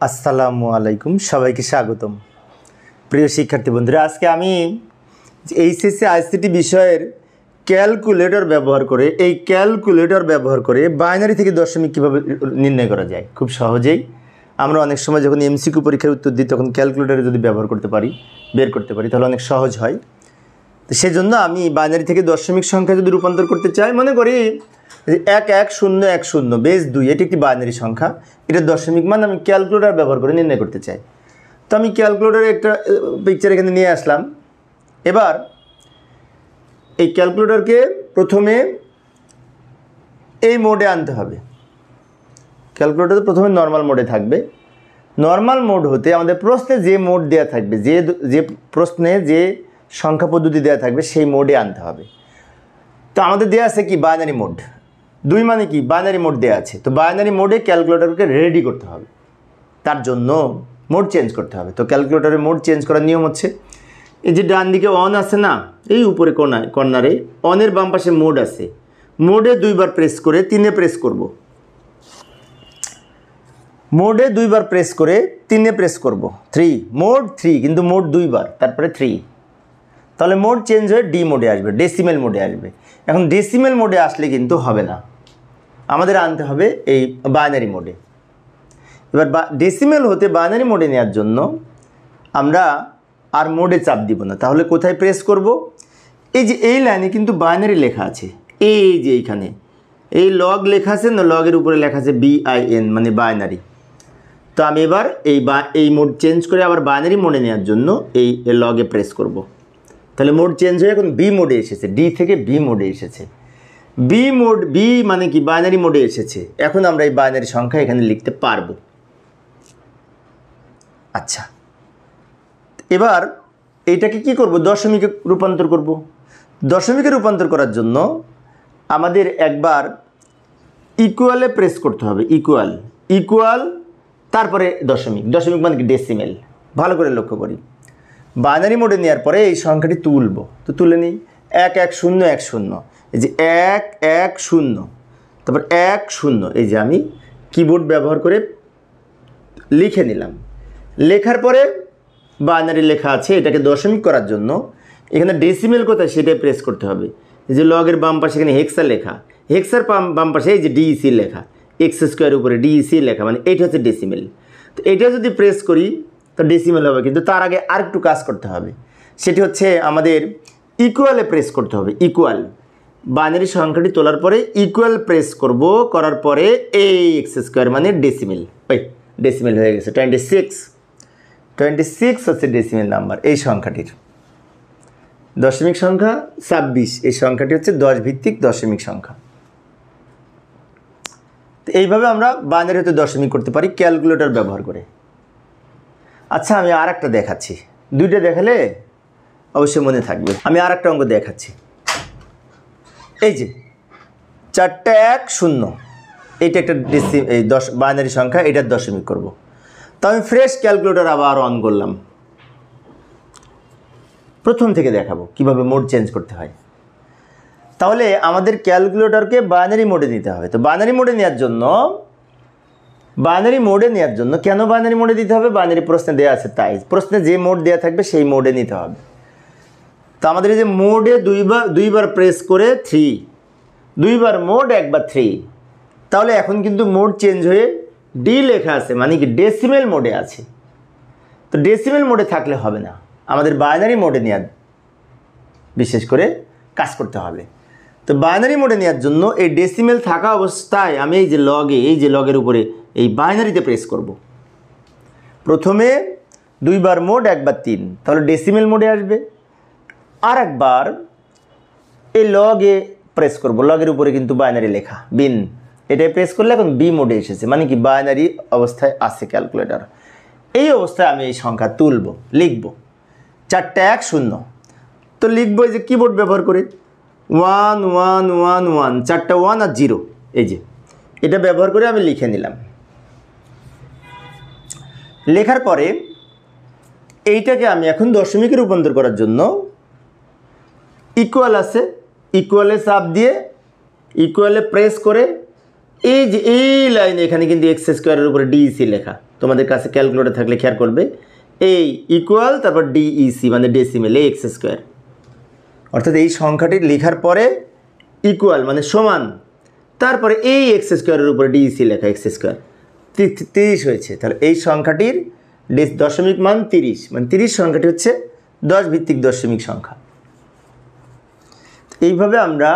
আসসালামু আলাইকুম, সবাইকে স্বাগতম। প্রিয় শিক্ষার্থী বন্ধুরা, আজকে আমি এইচএসসি আইসিটি বিষয়ের ক্যালকুলেটর ব্যবহার করে বাইনারি থেকে দশমিক কীভাবে নির্ণয় করা যায় খুব সহজেই। আমরা অনেক সময় যখন এমসিকিউ পরীক্ষার উত্তর দিই তখন ক্যালকুলেটরে যদি ব্যবহার করতে পারি, বের করতে পারি, তাহলে অনেক সহজ হয়। তো সেজন্য আমি বাইনারি থেকে দশমিক সংখ্যা যদি রূপান্তর করতে চাই, মনে করি 110110 বেস 2, এটি একটি বাইনারি সংখ্যা, এটা দশমিক মান আমি ক্যালকুলেটর ব্যবহার করে নির্ণয় করতে চাই। তো আমি ক্যালকুলেটরে একটা পিকচার এখানে নিয়ে আসলাম। এবার এই ক্যালকুলেটরকে প্রথমে এই মোডে আনতে হবে। ক্যালকুলেটর প্রথমে নর্মাল মোডে থাকবে। নর্মাল মোড হতে আমাদের প্রশ্নে যে মোড দেওয়া থাকবে, যে প্রশ্নে যে সংখ্যা পদ্ধতি দেওয়া থাকবে সেই মোডে আনতে হবে। তো আমাদের দেওয়া আছে কি বাইনারি মোড, 2 মানে কি বাইনারি মোড দেওয়া আছে। তো বাইনারি মোডে ক্যালকুলেটরকে রেডি করতে হবে, তার জন্য মোড চেঞ্জ করতে হবে। তো ক্যালকুলেটরের মোড চেঞ্জ করার নিয়ম হচ্ছে, এই যে ডান দিকে অন আছে না, এই উপরে কর্নারে অনের বাম পাশে মোড আছে, মোডে 2 বার প্রেস করে 3-এ প্রেস করব। মোডে 2 বার প্রেস করে 3-এ প্রেস করব, 3 মোড 3, কিন্তু মোড 2 বার, তারপরে 3, তাহলে মোড চেঞ্জ হয়ে ডি মোডে আসবে, ডেসিমেল মোডে আসবে। এখন ডেসিমেল মোডে আসলে কিন্তু হবে না, আমাদের আনতে হবে এই বাইনারি মোডে। এবার ডেসিমেল হতে বাইনারি মোডে নেওয়ার জন্য আমরা আর মোডে চাপ দিব না, তাহলে কোথায় প্রেস করব? এই যে এই লাইনে কিন্তু বাইনারি লেখা আছে, এই যে এইখানে এই লগ লেখা আছে না, লগের উপরে লেখা আছে BIN মানে বাইনারি। তো আমি এবার এই মোড চেঞ্জ করে আবার বাইনারি মোডে নেওয়ার জন্য এই লগে প্রেস করব। তাহলে মোড চেঞ্জ হয়ে এখন বি মোডে এসেছে, ডি থেকে বি মোডে এসেছে। বি মানে কি বাইনারি মোডে এসেছে। এখন আমরা এই বাইনারি সংখ্যা এখানে লিখতে পারবো। আচ্ছা, এবার এইটাকে কি করব? দশমিকে রূপান্তর করব। দশমিকে রূপান্তর করার জন্য আমাদের একবার ইকুয়ালে প্রেস করতে হবে, ইকুয়াল তারপরে দশমিক মানে কি ডেসিমেল। ভালো করে লক্ষ্য করি, বাইনারি মোডে নেওয়ার পরে এই সংখ্যাটি তুলব। তো তুলে নিই 11010, এই যে 110, তারপর 10, এই যে আমি কিবোর্ড ব্যবহার করে লিখে নিলাম। লেখার পরে বাইনারি লেখা আছে, এটাকে দশমিক করার জন্য এখানে ডেসিমেল কোথায় সেটাই প্রেস করতে হবে। এই যে লগের বাম পাশে এখানে হেক্সা লেখা, হেক্সার বাম পাশে এই যে DEC লেখা, x² উপরে DEC লেখা, মানে এইটা হচ্ছে ডেসিমেল। তো এটা যদি প্রেস করি তো ডেসিমেল হবে, কিন্তু তার আগে আরেকটু কাজ করতে হবে। সেটি হচ্ছে আমাদের ইকুয়ালে প্রেস করতে হবে। ইকুয়াল বাইনারি সংখ্যাটি তোলার পরে ইকুয়াল প্রেস করব, করার পরে এই x² মানে ডেসিমেল, ডেসিমেল হয়ে গেছে। 26 হচ্ছে ডেসিমেল নাম্বার এই সংখ্যাটির। দশমিক সংখ্যা 26, এই সংখ্যাটি হচ্ছে 10 ভিত্তিক দশমিক সংখ্যা। তো এইভাবে আমরা বাইনারি হতে দশমিক করতে পারি ক্যালকুলেটর ব্যবহার করে। আচ্ছা, আমি আর একটা দেখাচ্ছি, 2টা দেখালে অবশ্যই মনে থাকবে। আমি আর একটা অঙ্ক দেখাচ্ছি। এই যে 410, এইটা একটা বাইনারি সংখ্যা, এটার দশমিক করব। তো আমি ফ্রেশ ক্যালকুলেটর আবার অন করলাম, প্রথম থেকে দেখাবো কিভাবে মোড চেঞ্জ করতে হয়। তাহলে আমাদের ক্যালকুলেটরকে বাইনারি মোডে নিতে হবে। তো বাইনারি মোডে নেওয়ার জন্য কেন বাইনারি মোডে দিতে হবে? বাইনারি প্রশ্নে দেওয়া আছে, তাই প্রশ্নে যে মোড দেওয়া থাকবে সেই মোডে নিতে হবে। তো আমাদের এই যে মোডে 2 বার প্রেস করে 3, 2 বার মোড, একবার 3, তাহলে এখন কিন্তু মোড চেঞ্জ হয়ে ডি লেখা আছে, মানে কি ডেসিমেল মোডে আছে। তো ডেসিমেল মোডে থাকলে হবে না, আমাদের বাইনারি মোডে নেওয়ার বিশেষ করে কাজ করতে হবে। তো বাইনারি মোডে নেওয়ার জন্য এই ডেসিমেল থাকা অবস্থায় আমি এই যে লগের উপরে এই বাইনারিতে প্রেস করব। প্রথমে 2 বার মোড, একবার 3, তাহলে ডেসিমেল মোডে আসবে। আর একবার এই লগে প্রেস করব, লগের উপরে কিন্তু বাইনারি লেখা বিন, এটাই প্রেস করলে এখন বি মোডে এসেছে, মানে কি বাইনারি অবস্থায় আছে ক্যালকুলেটর। এই অবস্থায় আমি এই সংখ্যা তুলব, লিখব 410। তো লিখব এই যে কিবোর্ড ব্যবহার করে 1111, 4টা 1 আর 0, এই যে এটা ব্যবহার করে আমি লিখে নিলাম। লেখার পরে এইটাকে আমি এখন দশমিকে রূপান্তর করার জন্য ইকুয়াল আছে, ইকুয়ালে চাপ দিয়ে ইকুয়ালে প্রেস করে এই যে এই লাইনে এখানে কিন্তু x² এর উপরে DEC লেখা, তো তোমাদের কাছে ক্যালকুলেটর থাকলে খেয়াল করবে, এই ইকুয়াল তারপর ডিইসি মানে ডেসিমেল এক্স স্কোয়ার, অর্থাৎ এই সংখ্যাটি লেখার পরে ইকুয়াল মানে সমান, তারপরে এই এক্স স্কোয়ারের উপরে ডিইসি লেখা এক্স স্কোয়ার 30 হয়েছে। তাহলে এই সংখ্যাটির দশমিক মান 30, মানে 30 সংখ্যাটি হচ্ছে 10 ভিত্তিক দশমিক সংখ্যা। এইভাবে আমরা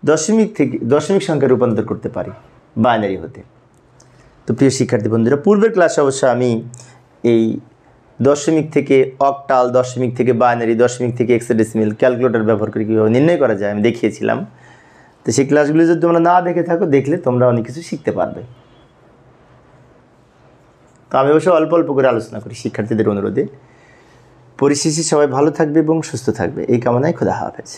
দশমিক থেকে দশমিক সংখ্যা রূপান্তর করতে পারি বাইনারি হতে। তো প্রিয় শিক্ষার্থী বন্ধুরা, পূর্বের ক্লাসে অবশ্য আমি এই দশমিক থেকে অক্টাল, দশমিক থেকে বাইনারি, দশমিক থেকে হেক্সাডেসিমাল ক্যালকুলেটর ব্যবহার করে কীভাবে নির্ণয় করা যায় আমি দেখিয়েছিলাম। তো সেই ক্লাসগুলো যদি তোমরা না দেখে থাকো, দেখলে তোমরা অনেক কিছু শিখতে পারবে। তো আমি অবশ্য অল্প অল্প করে আলোচনা করি শিক্ষার্থীদের অনুরোধে। পরিশেষে সবাই ভালো থাকবে এবং সুস্থ থাকবে এই কামনায় খোদা হাফেজ।